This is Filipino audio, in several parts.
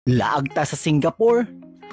Laag ta sa Singapore.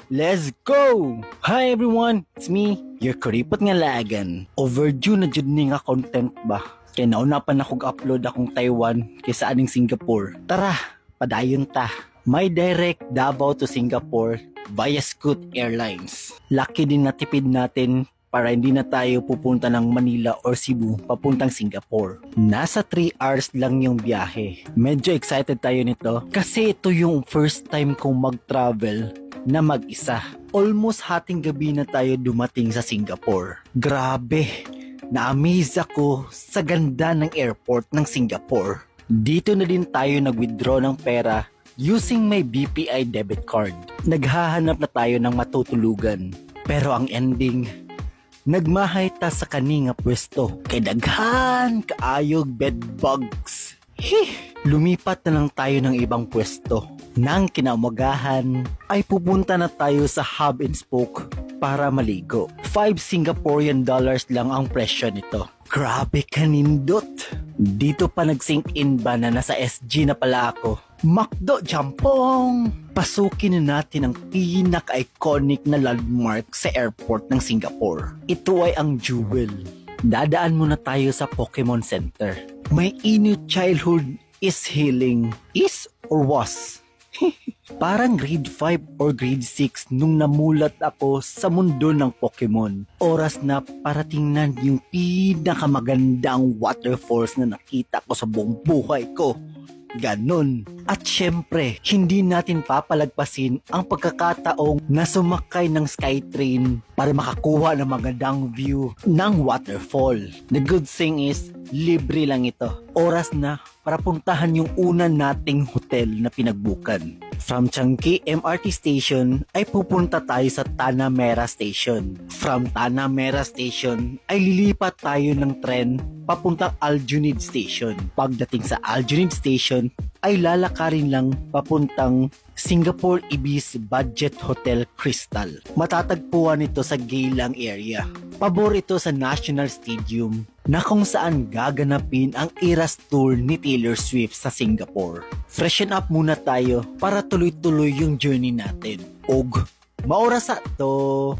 Let's go! Hi everyone, it's me, your kuripot nga laagan. Overdue na jud ni nga content ba? Kaya nauna pa na kog upload akong Taiwan kaysa aning Singapore. Tara, padayon ta. May direct Davao to Singapore via Scoot Airlines. Lucky din natipid natin para hindi na tayo pupunta ng Manila or Cebu papuntang Singapore. Nasa 3 hours lang yung biyahe. Medyo excited tayo nito kasi ito yung first time kong mag-travel na mag-isa. Almost hating gabi na tayo dumating sa Singapore. Grabe, na-amaze ako sa ganda ng airport ng Singapore. Dito na din tayo nag-withdraw ng pera using my BPI debit card. Naghahanap na tayo ng matutulugan. Pero ang ending, nagmahay ta sa kani nga pwesto kay daghan kaayog bed bugs. Lumipat na lang tayo ng ibang pwesto. Nang kinaumagahan ay pupunta na tayo sa hub and spoke para maligo. 5 Singaporean dollars lang ang presyo nito. Grabe kanindot. Dito pa nag-sink in ba na nasa SG na pala ako. Macdo Jampong! Pasukin na natin ang pinaka-iconic na landmark sa airport ng Singapore. Ito ay ang Jewel. Dadaan muna tayo sa Pokemon Center. My inner childhood is healing. Is or was? Parang grade 5 or grade 6 nung namulat ako sa mundo ng Pokemon. Oras na para tingnan yung pinakamagandang waterfalls na nakita ko sa buong buhay ko. Ganon. At syempre, hindi natin papalagpasin ang pagkakataong na sumakay ng Skytrain para makakuha ng magandang view ng waterfall. The good thing is, libre lang ito. Oras na para puntahan yung una nating hotel na pinagbukan. From Changi MRT Station ay pupunta tayo sa Tanah Merah Station. From Tanah Merah Station ay lilipat tayo ng tren papuntang Aljunied Station. Pagdating sa Aljunied Station ay lalakarin lang papuntang Singapore Ibis Budget Hotel Crystal. Matatagpuan ito sa Geylang area. Pabor ito sa National Stadium na kung saan gaganapin ang Eras Tour ni Taylor Swift sa Singapore. Freshen up muna tayo para tuloy-tuloy yung journey natin. Og, maora sa to!